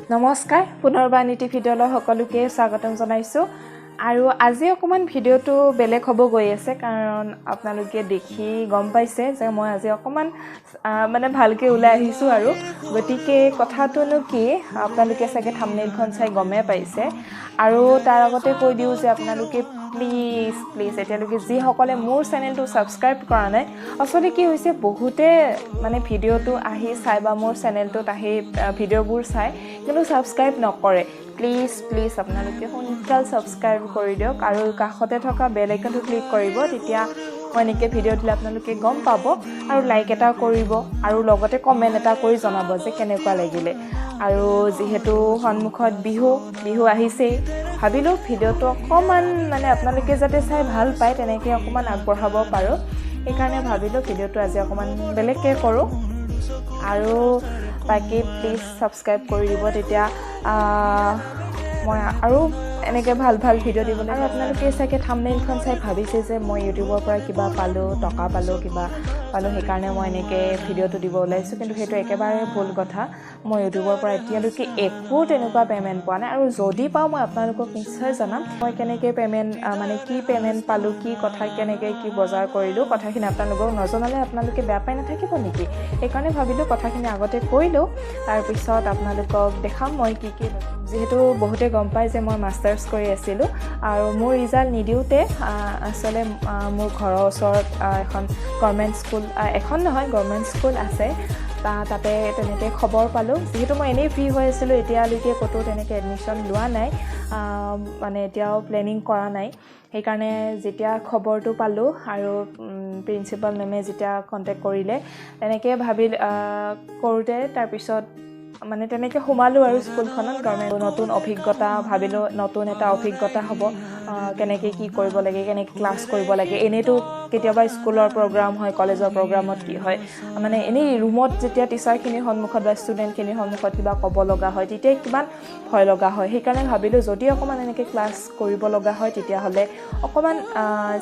নমস্কাৰ পুনৰবাৰ নীতি ভিডিঅ'লৈ সকলোকে স্বাগতম জনাইছো আৰু আজি অকমান ভিডিঅ'টো বেলেগ হ'ব গৈ আছে কাৰণ আপোনালোকে দেখি গম পাইছে যে মই আজি অকমান মানে ভালকে ওলাই আহিছো আৰু গতিকে কথাটোনো কি আপোনালোকে চাগে থাম্বনেইলখন চাই গমে পাইছে আৰু তাৰ আগতে কৈ দিও যে আপোনালোকে প্লিজ এতিয়ালৈকে যি সকলে মোৰ চেনেলটো সাবস্ক্ৰাইব কৰা নাই আসলে কি হৈছে বহুতে মানে ভিডিঅ'টো আহি চাই বা মোৰ চেনেলটোত আহি ভিডিঅ'বোৰ চাই কিন্তু সাবস্ক্ৰাইব নকৰে প্লিজ আপোনালোকে সোনকালে সাবস্ক্ৰাইব কৰি দিয়ক আৰু কাষতে থকা বেল আইকনটো ক্লিক কৰিব তেতিয়া মই এনেকৈ ভিডিঅ' দিলে আপোনালোকে গম পাব আৰু লাইক এটা কৰিব আৰু লগতে কমেন্ট এটা কৰি জনাব যে কেনেকুৱা লাগিলে আৰু যেহেতু সন্মুখত বিহু আহিছে ভাবিলো ভিডিঅ'টো অকমান মানে আপোনালোকে যাতে চাই ভাল পায় তেনেকৈ অকমান আগবঢ়াব পাৰো এইকাৰণে ভাবিলো ভিডিঅ'টো আজি অকমান বেলেগকৈ কৰো আৰু বাকি প্লিজ সাবস্ক্ৰাইব কৰি দিব তেতিয়া মই আৰু এনেকৈ ভাল ভিডিঅ' দিবলৈ আৰু আপোনালোকে চাগে থাম্বনেইলখন চাই ভাবিছে যে মই ইউটিউবৰ পৰা কিবা পালো টকা পালো কিবা পালো সেইকাৰণে মই এনেকৈ ভিডিঅ'টো দিব ওলাইছো কিন্তু সেইটো একেবাৰে ভুল কথা মই ইউটিউবৰ পৰা এতিয়ালৈকে একো তেনেকুৱা পেমেন্ট পোৱা নাই আৰু যদি পাও মই আপোনালোকক নিশ্চয় জনাম মই কেনেকৈ পেমেন্ট মানে কি পেমেন্ট পালো কি কথা কেনেকৈ কি বজাৰ কৰিলো কথাখিনি আপোনালোকক নজনালে আপোনালোকে বেয়া পাই নাথাকিব নেকি সেইকাৰণে ভাবিলো কথাখিনি আগতে কৈলো তাৰ পিছত আপোনালোকক দেখাম মই কি যেহেতু বহুতে গম পায় যে মই মাষ্টাৰ্ছ কৰি আছিলো আৰু মোৰ ৰিজাল্ট নিদিওতে আসলে মোৰ ঘৰৰ ওচৰত এখন গভৰ্ণমেণ্ট স্কুল এখন নহয় গভৰ্ণমেণ্ট স্কুল আছে তাতে তেনেকৈ খবৰ পালো যেহেতু মই এনেই ফ্ৰী হৈ আছিলো এতিয়ালৈকে ক'তো তেনেকৈ এডমিশ্যন লোৱা নাই মানে এতিয়াও প্লেনিং কৰা নাই সেইকাৰণে যেতিয়া খবৰটো পালো আৰু প্ৰিন্সিপাল মেমে যেতিয়া কন্টেক্ট কৰিলে তেনেকৈ ভাবিল কৰোতে তাৰ পিছত মানে তেনেকৈ সোমালো আৰু স্কুলখনত গভৰ্ণমেণ্ট নতুন অভিজ্ঞতা ভাবিলো নতুন এটা অভিজ্ঞতা হ'ব কেনেকৈ কি কৰিব লাগে কেনেকৈ ক্লাছ কৰিব লাগে এনেতো কেতিয়াবা স্কুলৰ প্ৰগ্ৰাম হয় কলেজৰ প্ৰগ্ৰামত কি হয় মানে এনেই ৰুমত যেতিয়া টিচাৰখিনিৰ সন্মুখত বা ষ্টুডেণ্টখিনিৰ সন্মুখত কিবা ক'ব লগা হয় তেতিয়া কিমান ভয় লগা হয় সেইকাৰণে ভাবিলো যদি অকমান এনেকৈ ক্লাছ কৰিব লগা হয় তেতিয়াহ'লে অকমান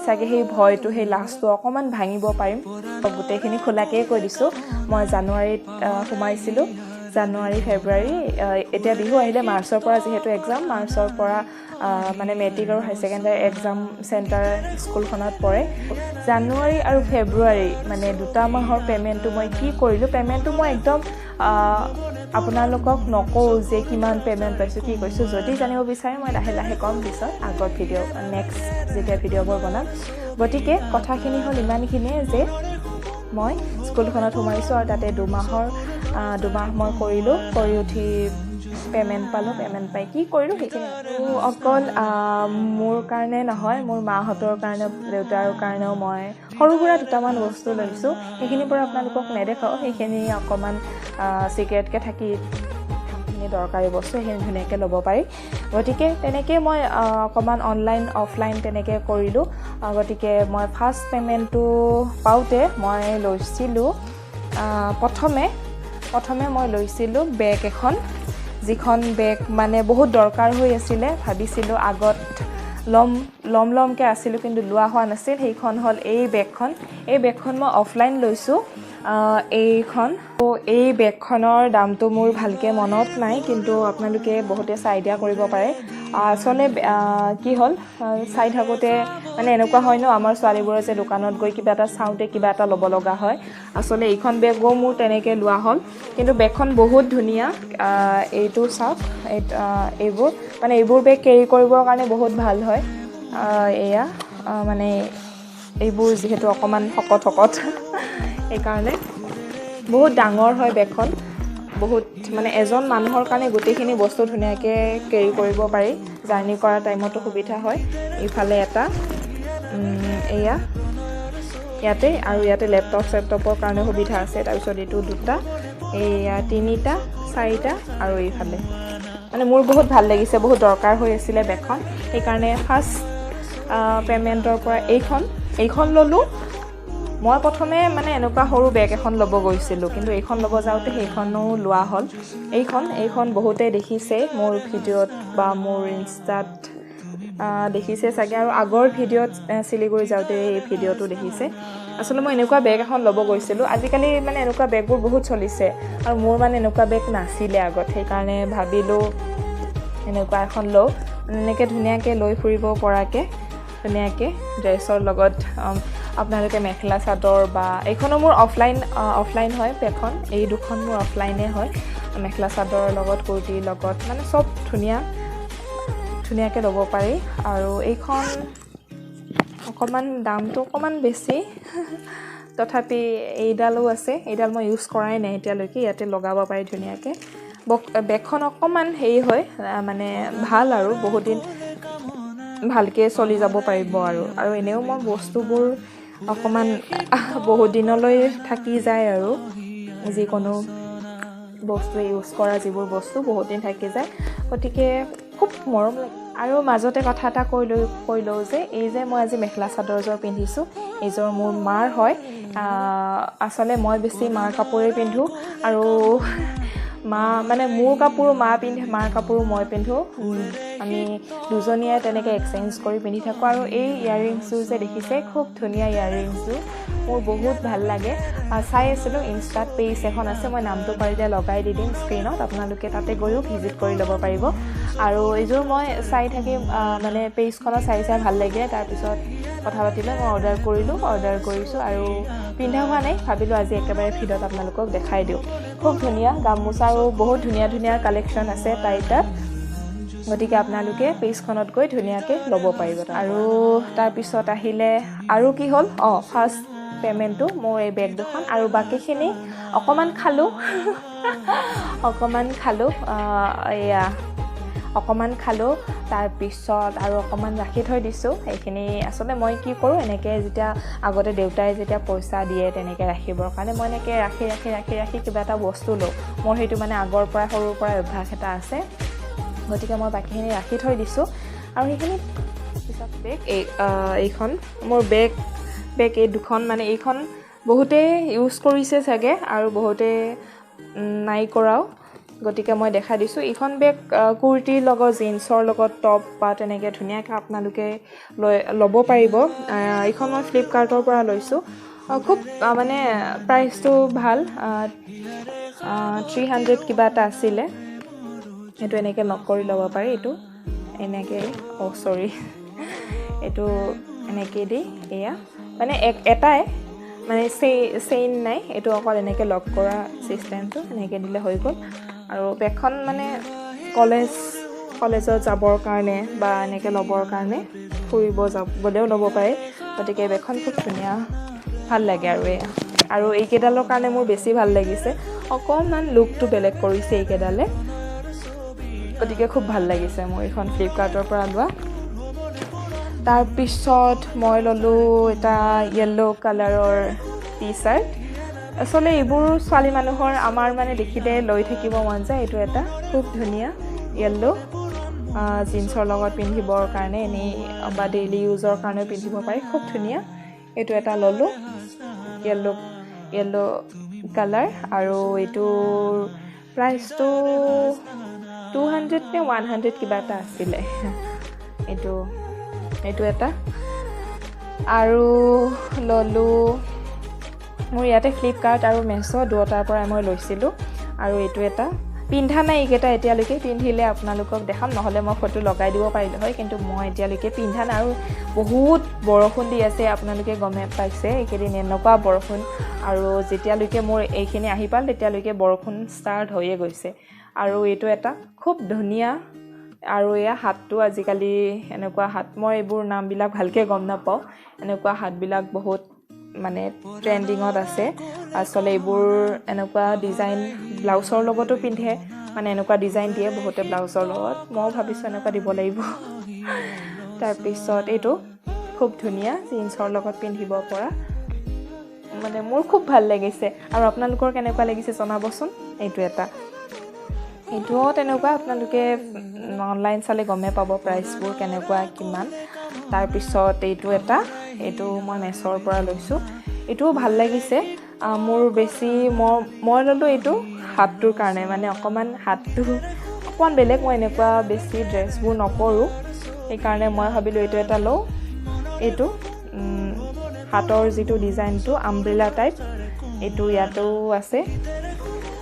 চাগে সেই ভয়টো সেই লাজটো অকমান ভাঙিব পাৰিম গোটেইখিনি খোলাকেই কৈ দিছোঁ মই জানুৱাৰীত সোমাইছিলোঁ জানুৱাৰী ফেব্ৰুৱাৰী এতিয়া বিহু আহিলে মাৰ্চৰ পৰা যেহেতু এক্সাম মাৰ্চৰ পৰা মানে মেট্ৰিক আৰু হাই ছেকেণ্ডাৰী এক্সাম চেণ্টাৰ স্কুলখনত পৰে জানুৱাৰী আৰু ফেব্ৰুৱাৰী মানে দুটা মাহৰ পে'মেণ্টটো মই কি কৰিলোঁ পে'মেণ্টটো মই একদম আপোনালোকক নকওঁ যে কিমান পে'মেণ্ট পাইছোঁ কি কৰিছোঁ যদি জানিব বিচাৰে মই লাহে ক'ম পিছত আগৰ ভিডিঅ' নেক্সট যেতিয়া ভিডিঅ'বোৰ বনাম গতিকে কথাখিনি হ'ল ইমানখিনিয়ে যে মই স্কুলখনত সোমাইছোঁ আৰু তাতে দুমাহ মই কৰিলোঁ কৰি উঠি পে'মেণ্ট পালোঁ পে'মেণ্ট পাই কি কৰিলোঁ সেইখিনি অকল মোৰ কাৰণে নহয় মোৰ মাহঁতৰ কাৰণে দেউতাৰ কাৰণেও মই সৰু সুৰা দুটামান বস্তু লৈছোঁ সেইখিনিৰ পৰা আপোনালোকক নেদেখাওঁ সেইখিনি অকণমান চিক্ৰেটকৈ থাকি দৰকাৰী বস্তু সেইখিনি ধুনীয়াকৈ ল'ব পাৰি গতিকে তেনেকৈ মই অকণমান অনলাইন অফলাইন তেনেকৈ কৰিলোঁ গতিকে মই ফাৰ্ষ্ট পে'মেণ্টটো পাওঁতে মই লৈছিলোঁ প্ৰথমে মই লৈছিলোঁ বেগ এখন যিখন বেগ মানে বহুত দৰকাৰ হৈ আছিলে ভাবিছিলোঁ আগত লমকৈ আছিলোঁ কিন্তু লোৱা হোৱা নাছিল সেইখন হ'ল এই বেগখন মই অফলাইন লৈছোঁ এই বেগখনৰ দামটো মোৰ ভালকৈ মনত নাই কিন্তু আপোনালোকে বহুতে চাই দিয়া কৰিব পাৰে আচলতে কি হ'ল চাই থাকোঁতে মানে এনেকুৱা হয় ন আমাৰ ছোৱালীবোৰে যে দোকানত গৈ কিবা এটা চাওঁতে কিবা এটা ল'ব লগা হয় আচলতে এইখন বেগো মোৰ তেনেকৈ লোৱা হ'ল কিন্তু বেগখন বহুত ধুনীয়া এইটো চাওক এইবোৰ বেগ কেৰি কৰিবৰ কাৰণে বহুত ভাল হয় এয়া মানে এইবোৰ যিহেতু অকণমান শকত সেইকাৰণে বহুত ডাঙৰ হয় বেগখন বহুত মানে এজন মানুহৰ কাৰণে গোটেইখিনি বস্তু ধুনীয়াকৈ কেৰি কৰিব পাৰি জাৰ্ণি কৰা টাইমতো সুবিধা হয় ইফালে এটা এয়া ইয়াতে লেপটপৰ কাৰণে সুবিধা আছে তাৰপিছত এইটো দুটা এয়া তিনিটা চাৰিটা আৰু এইফালে মানে মোৰ বহুত ভাল লাগিছে বহুত দৰকাৰ হৈ আছিলে বেগখন সেইকাৰণে ফাৰ্ষ্ট পে'মেণ্টৰ পৰা এইখন ল'লোঁ মই প্ৰথমে মানে এনেকুৱা সৰু বেগ এখন ল'ব গৈছিলোঁ কিন্তু এইখন ল'ব যাওঁতে সেইখনো লোৱা হ'ল এইখন বহুতে দেখিছে মোৰ ভিডিঅ'ত বা মোৰ ইনষ্টাত দেখিছে চাগে আৰু আগৰ ভিডিঅ'ত শিলিগুৰি যাওঁতে এই ভিডিঅ'টো দেখিছে আচলতে মই এনেকুৱা বেগ এখন ল'ব গৈছিলোঁ আজিকালি মানে এনেকুৱা বেগবোৰ বহুত চলিছে আৰু মোৰ মানে এনেকুৱা বেগ নাছিলে আগত সেইকাৰণে ভাবিলোঁ এনেকুৱা এখন লওঁ এনেকৈ ধুনীয়াকৈ লৈ ফুৰিব পৰাকৈ ধুনীয়াকৈ ড্ৰেছৰ লগত আপোনালোকে মেখেলা চাদৰ বা এইখনো মোৰ অফলাইন হয় বেগখন এই দুখন মোৰ অফলাইনে হয় মেখেলা চাদৰৰ লগত কুৰ্তিৰ লগত মানে চব ধুনীয়াকৈ ল'ব পাৰি আৰু এইখন অকণমান দামটো অকণমান বেছি তথাপি এইডালো আছে এইডাল মই ইউজ কৰাই নাই এতিয়ালৈকে ইয়াতে লগাব পাৰি ধুনীয়াকৈ বেগখন অকণমান হেৰি হয় মানে ভাল আৰু বহুত দিন ভালকৈ চলি যাব পাৰিব আৰু এনেও মই বস্তুবোৰ অকণমান বহুত দিনলৈ থাকি যায় আৰু যিকোনো বস্তু ইউজ কৰা যিবোৰ বস্তু বহুত দিন থাকি যায় গতিকে খুব মৰম লাগে আৰু মাজতে কথা এটা কৈ লওঁ যে এই যে মই আজি মেখেলা চাদৰযোৰ পিন্ধিছোঁ এইযোৰ মোৰ মাৰ হয় আচলতে মই বেছি মাৰ কাপোৰেই পিন্ধোঁ আৰু মা মানে মোৰ কাপোৰো মা পিন্ধে মাৰ কাপোৰো মই পিন্ধোঁ আমি দুজনীয়ে তেনেকৈ এক্সচেঞ্জ কৰি পিন্ধি থাকোঁ আৰু এই ইয়াৰৰিংছযোৰ যে দেখিছে খুব ধুনীয়া ইয়াৰৰিংছযোৰ মোৰ বহুত ভাল লাগে চাই আছিলোঁ ইনষ্টাত পেজ এখন আছে মই নামটো পাৰিলে লগাই দি দিম স্ক্ৰীনত আপোনালোকে তাতে গৈও ভিজিট কৰি ল'ব পাৰিব আৰু এইযোৰ মই চাই থাকি মানে পেজখনত চাই ভাল লাগিলে তাৰপিছত কথা পাতিলৈ মই অৰ্ডাৰ কৰিছোঁ আৰু পিন্ধা হোৱা নাই ভাবিলোঁ আজি একেবাৰে ভিডিঅ'ত আপোনালোকক দেখাই দিওঁ খুব ধুনীয়া গামোচাৰো বহুত ধুনীয়া কালেকশ্যন আছে তাইৰ তাত গতিকে আপোনালোকে পেজখনত গৈ ধুনীয়াকৈ ল'ব পাৰিব আৰু তাৰপিছত আহিলে আৰু কি হ'ল ফাৰ্ষ্ট পে'মেণ্টটো মোৰ এই বেগ দুখন আৰু বাকীখিনি অকণমান খালোঁ তাৰপিছত আৰু অকণমান ৰাখি থৈ দিছোঁ সেইখিনি আচলতে মই কি কৰোঁ এনেকৈ যেতিয়া আগতে দেউতাই যেতিয়া পইচা দিয়ে তেনেকৈ ৰাখিবৰ কাৰণে মই এনেকৈ ৰাখি কিবা এটা বস্তু লওঁ মোৰ সেইটো মানে আগৰ পৰাই সৰুৰ পৰাই অভ্যাস এটা আছে গতিকে মই বাকীখিনি ৰাখি থৈ দিছোঁ আৰু সেইখিনি পিছত এইখন মোৰ বেগ এই দুখন মানে এইখন বহুতেই ইউজ কৰিছে চাগে আৰু বহুতে নাই কৰাও গতিকে মই দেখাই দিছোঁ এইখন বেগ কুৰ্তিৰ লগত জিন্সৰ লগত টপ বা তেনেকৈ ধুনীয়াকৈ আপোনালোকে ল'ব পাৰিব এইখন মই ফ্লিপকাৰ্টৰ পৰা লৈছোঁ খুব মানে প্ৰাইচটো ভাল 300 কিবা এটা আছিলে এইটো এনেকৈ লক কৰি ল'ব পাৰি এইটো এনেকৈ এইটো এনেকৈ দি এয়া মানে এটাই মানে চেইন নাই এইটো অকল এনেকৈ লক কৰা চিষ্টেমটো এনেকৈ দিলে হৈ গ'ল আৰু বেগখন মানে কলেজত যাবৰ কাৰণে বা এনেকৈ ল'বৰ কাৰণে ফুৰিব যাবলৈও ল'ব পাৰে গতিকে বেগখন খুব ধুনীয়া ভাল লাগে আৰু এইকেইডালৰ কাৰণে মোৰ বেছি ভাল লাগিছে অকণমান লুকটো বেলেগ কৰিছে এইকেইডালে গতিকে খুব ভাল লাগিছে মোৰ এইখন ফ্লিপকাৰ্টৰ পৰা লোৱা তাৰপিছত মই ল'লোঁ এটা য়েল্ল' কালাৰৰ টি চাৰ্ট আচলতে এইবোৰ ছোৱালী মানুহৰ আমাৰ মানে দেখিলে লৈ থাকিব মন যায় এইটো এটা খুব ধুনীয়া য়েল্ল' জিন্সৰ লগত পিন্ধিবৰ কাৰণে এনেই বা ডেইলি ইউজৰ কাৰণেও পিন্ধিব পাৰি খুব ধুনীয়া এইটো এটা ল'লোঁ য়েল্ল' কালাৰ আৰু এইটোৰ প্ৰাইচটো 200 নে 100 কিবা এটা আছিলে এইটো এটা আৰু ল'লোঁ মোৰ ইয়াতে ফ্লিপকাৰ্ট আৰু মেছ' দুয়োটাৰ পৰাই মই লৈছিলোঁ আৰু এইটো এটা পিন্ধা নাই এইকেইটা এতিয়ালৈকে পিন্ধিলে আপোনালোকক দেখাম নহ'লে মই ফটো লগাই দিব পাৰিলোঁ হয় কিন্তু মই এতিয়ালৈকে পিন্ধা নাই আৰু বহুত বৰষুণ দি আছে আপোনালোকে গমে পাইছে এইকেইদিন এনেকুৱা বৰষুণ আৰু যেতিয়ালৈকে মোৰ এইখিনি আহি পাল তেতিয়ালৈকে বৰষুণ ষ্টাৰ্ট হৈয়ে গৈছে আৰু এইটো এটা খুব ধুনীয়া আৰু এয়া হাতটো আজিকালি এনেকুৱা হাত মই এইবোৰ নামবিলাক ভালকৈ গম নাপাওঁ এনেকুৱা হাতবিলাক বহুত মানে ট্ৰেণ্ডিঙত আছে আচলতে এইবোৰ এনেকুৱা ডিজাইন ব্লাউজৰ লগতো পিন্ধে মানে এনেকুৱা ডিজাইন দিয়ে বহুতে ব্লাউজৰ লগত মই ভাবিছোঁ এনেকুৱা দিব লাগিব তাৰপিছত এইটো খুব ধুনীয়া জিন্সৰ লগত পিন্ধিব পৰা মানে মোৰ খুব ভাল লাগিছে আৰু আপোনালোকৰ কেনেকুৱা লাগিছে জনাবচোন এইটোও তেনেকুৱা আপোনালোকে অনলাইন চালে গমে পাব প্ৰাইচবোৰ কেনেকুৱা কিমান তাৰপিছত এইটো মই মেছৰ পৰা লৈছোঁ এইটোও ভাল লাগিছে মোৰ বেছি মই ল'লোঁ এইটো হাতটোৰ কাৰণে মানে অকণমান হাতটো অকণমান বেলেগ মই এনেকুৱা বেছি ড্ৰেছবোৰ নকৰোঁ সেইকাৰণে মই ভাবিলোঁ এইটো এটা লওঁ এইটো হাতৰ যিটো ডিজাইনটো আমব্ৰেলা টাইপ এইটো ইয়াতো আছে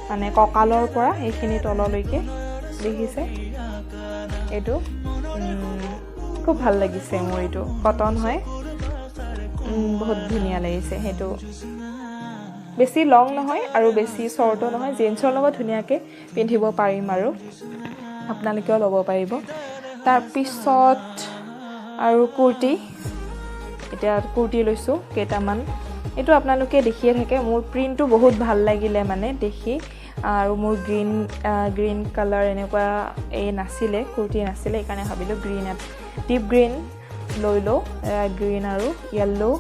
মানে কঁকালৰ পৰা এইখিনি তললৈকে দেখিছে এইটো খুব ভাল লাগিছে মোৰ এইটো কটন হয় বহুত ধুনীয়া লাগিছে সেইটো বেছি লং নহয় আৰু বেছি শৰ্টও নহয় জিন্সৰ লগত ধুনীয়াকৈ পিন্ধিব পাৰিম আৰু আপোনালোকেও ল'ব পাৰিব তাৰপিছত আৰু কুৰ্তি এতিয়া কুৰ্তি লৈছোঁ কেইটামান এইটো আপোনালোকে দেখিয়ে থাকে মোৰ প্ৰিণ্টটো বহুত ভাল লাগিলে মানে দেখি আৰু মোৰ গ্ৰীণ কালাৰ এনেকুৱা এই নাছিলে কুৰ্তি নাছিলে সেইকাৰণে ভাবিলোঁ ডিপ গ্ৰীণ লৈ লওঁ গ্ৰীণ আৰু য়েল্লো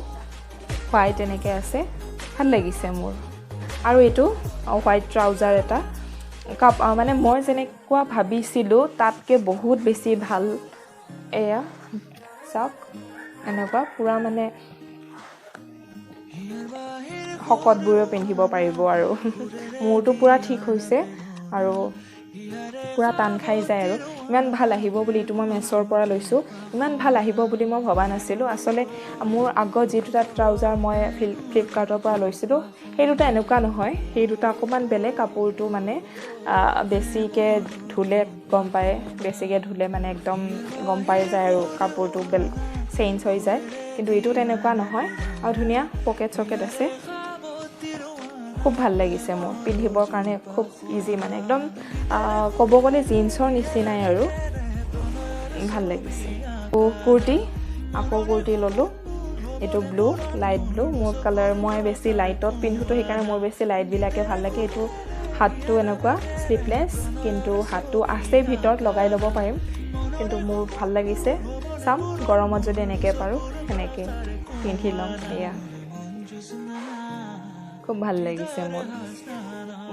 হোৱাইট এনেকৈ আছে ভাল লাগিছে মোৰ আৰু এইটো হোৱাইট ট্ৰাউজাৰ এটা মানে মই যেনেকুৱা ভাবিছিলোঁ তাতকৈ বহুত বেছি ভাল এয়া চাওক এনেকুৱা পূৰা মানে শকতবোৰেও পিন্ধিব পাৰিব আৰু মোৰটো পূৰা ঠিক হৈছে আৰু পূৰা টান খাই যায় আৰু ইমান ভাল আহিব বুলি এইটো মই মেছ'ৰ পৰা লৈছোঁ ইমান ভাল আহিব বুলি মই ভবা নাছিলোঁ আচলতে মোৰ আগত যি দুটা ট্ৰাউজাৰ মই ফ্লিপকাৰ্টৰ পৰা লৈছিলোঁ সেই দুটা এনেকুৱা নহয় সেই দুটা অকণমান বেলেগ কাপোৰটো মানে বেছিকৈ ধুলে গম পায় বেছিকৈ ধুলে মানে একদম গম পাই যায় আৰু কাপোৰটো চেঞ্জ হৈ যায় কিন্তু এইটো তেনেকুৱা নহয় আৰু ধুনীয়া পকেট চকেট আছে খুব ভাল লাগিছে মোৰ পিন্ধিবৰ কাৰণে খুব ইজি মানে একদম ক'ব গ'লে জিন্সৰ নিচিনাই আৰু ভাল লাগিছে কুৰ্তি আকৌ কুৰ্তি ল'লোঁ এইটো ব্লু লাইট ব্লু মোৰ কালাৰ মই বেছি লাইটত পিন্ধোতো সেইকাৰণে মোৰ বেছি লাইটবিলাকে ভাল লাগে এইটো হাতটো এনেকুৱা শ্লিভলেছ কিন্তু হাতটো আছে ভিতৰত লগাই ল'ব পাৰিম কিন্তু মোৰ ভাল লাগিছে চাম গৰমত যদি এনেকৈ পাৰোঁ সেনেকৈ পিন্ধি ল'ম এয়া খুব ভাল লাগিছে মোৰ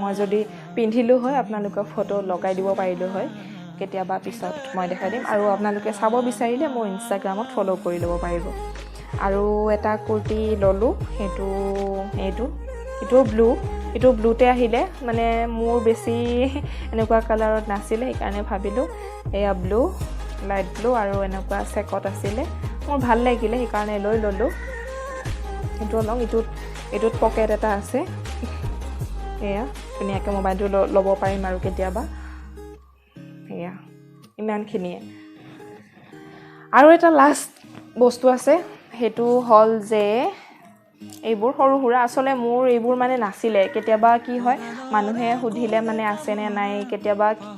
মই যদি পিন্ধিলোঁ হয় আপোনালোকক ফটো লগাই দিব পাৰিলোঁ হয় কেতিয়াবা পিছত মই দেখাই দিম আৰু আপোনালোকে চাব বিচাৰিলে মোৰ ইনষ্টাগ্ৰামত ফ'ল' কৰি ল'ব পাৰিব আৰু এটা কুৰ্তি ল'লোঁ এইটো ব্লুতে আহিলে মানে মোৰ বেছি এনেকুৱা কালাৰত নাছিলে সেইকাৰণে ভাবিলোঁ এয়া ব্লু লাইট ব্লু আৰু এনেকুৱা চেকত আছিলে মোৰ ভাল লাগিলে সেইকাৰণে লৈ ল'লোঁ এইটো লওঁ এইটোত পকেট এটা আছে এয়া ধুনীয়াকৈ মোবাইলটো ল'ব পাৰিম আৰু কেতিয়াবা এয়া ইমানখিনিয়ে আৰু এটা লাষ্ট বস্তু আছে সেইটো হ'ল যে এইবোৰ সৰু সুৰা আচলতে মোৰ এইবোৰ মানে নাছিলে কেতিয়াবা কি হয় মানুহে সুধিলে মানে আছেনে নাই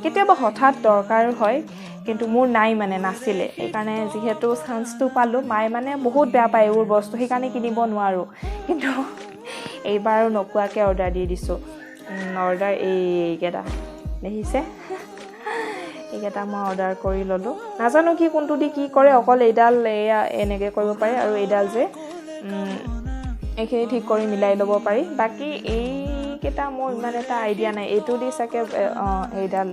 কেতিয়াবা হঠাৎ দৰকাৰ হয় কিন্তু মোৰ নাই মানে নাছিলে সেইকাৰণে যিহেতু চান্সটো পালোঁ মায়ে মানে বহুত বেয়া পায় এইবোৰ বস্তু সেইকাৰণে কিনিব নোৱাৰোঁ কিন্তু এইবাৰ নোকোৱাকৈ অৰ্ডাৰ দি দিছোঁ অৰ্ডাৰ এইকেইটা দেখিছে এইকেইটা মই অৰ্ডাৰ কৰি ল'লোঁ নাজানো কি কোনটো দি কি কৰে অকল এইডাল এয়া এনেকৈ কৰিব পাৰে আৰু এইডাল যে এইখিনি ঠিক কৰি মিলাই ল'ব পাৰি বাকী এইকেইটা মোৰ ইমান এটা আইডিয়া নাই এইটো দি চাগে এইডাল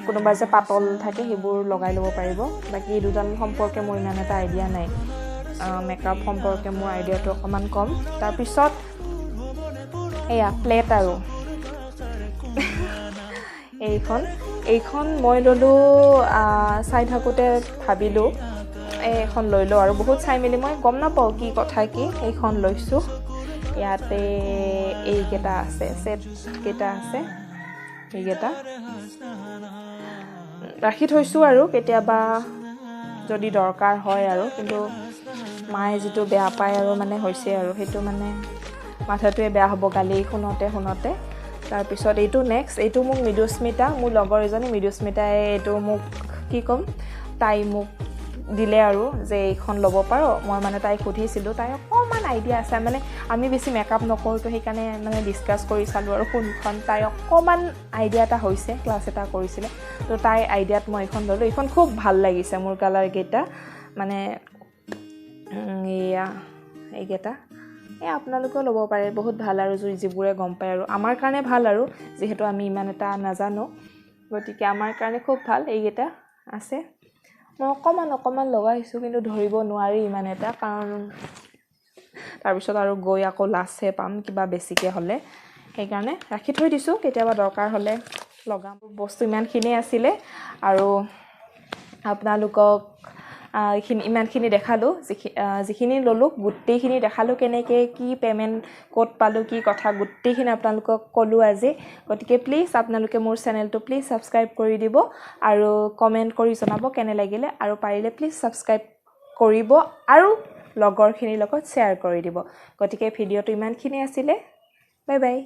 কোনোবা যে পাতল থাকে সেইবোৰ লগাই ল'ব পাৰিব বাকী এই দুডাল সম্পৰ্কে মোৰ ইমান এটা আইডিয়া নাই মেকআপ সম্পৰ্কে মোৰ আইডিয়াটো অকণমান কম তাৰপিছত এয়া প্লেট আৰু এইখন মই ল'লোঁ চাই থাকোঁতে ভাবিলোঁ এইখন লৈ লওঁ আৰু বহুত চাই মেলি মই গম নাপাওঁ কি কথা কি এইখন লৈছোঁ ইয়াতে এইকেইটা আছে ছেটকেইটা আছে এইকেইটা ৰাখি থৈছোঁ আৰু কেতিয়াবা যদি দৰকাৰ হয় আৰু কিন্তু মায়ে যিটো বেয়া পায় আৰু মানে হৈছে আৰু সেইটো মানে মাথাটোৱে বেয়া হ'ব গালি শুনোতে তাৰপিছত এইটো নেক্সট এইটো মোক মৃদুস্মিতা মোৰ লগৰ এজনী মৃদুস্মিতাই এইটো মোক কি ক'ম তাই মোক দিলে আৰু যে এইখন ল'ব পাৰোঁ মই মানে তাইক সুধিছিলোঁ তাই অকণমান আইডিয়া আছে মানে আমি বেছি মেকআপ নকৰোঁতো সেইকাৰণে মানে ডিছকাছ কৰি চালোঁ আৰু কোনখন তাই অকণমান আইডিয়া এটা হৈছে ক্লাছ এটা কৰিছিলে তো তাই আইডিয়াত মই এইখন ল'লোঁ এইখন খুব ভাল লাগিছে মোৰ কালাৰকেইটা মানে এইকেইটা আপোনালোকেও ল'ব পাৰে বহুত ভাল আৰু যিবোৰে গম পায় আৰু আমাৰ কাৰণে ভাল আৰু যিহেতু আমি ইমান এটা নাজানো গতিকে আমাৰ কাৰণে খুব ভাল এইকেইটা আছে মই অকণমান লগাইছোঁ কিন্তু ধৰিব নোৱাৰি ইমান এটা কাৰণ তাৰপিছত আৰু গৈ আকৌ লাষ্টহে পাম কিবা বেছিকৈ হ'লে সেইকাৰণে ৰাখি থৈ দিছোঁ কেতিয়াবা দৰকাৰ হ'লে লগাম বস্তু ইমানখিনিয়ে আছিলে আৰু আপোনালোকক ইমানখিনি দেখালোঁ যিখিনি ল'লোঁ গোটেইখিনি দেখালোঁ কেনেকৈ কি পে'মেণ্ট ক'ত পালোঁ কি কথা গোটেইখিনি আপোনালোকক ক'লোঁ আজি গতিকে প্লিজ আপোনালোকে মোৰ চেনেলটো প্লিজ ছাবস্ক্ৰাইব কৰি দিব আৰু কমেণ্ট কৰি জনাব কেনে লাগিলে আৰু পাৰিলে প্লিজ ছাবস্ক্ৰাইব কৰিব আৰু লগৰখিনিৰ লগত শ্বেয়াৰ কৰি দিব গতিকে ভিডিঅ'টো ইমানখিনি আছিলে বাই বাই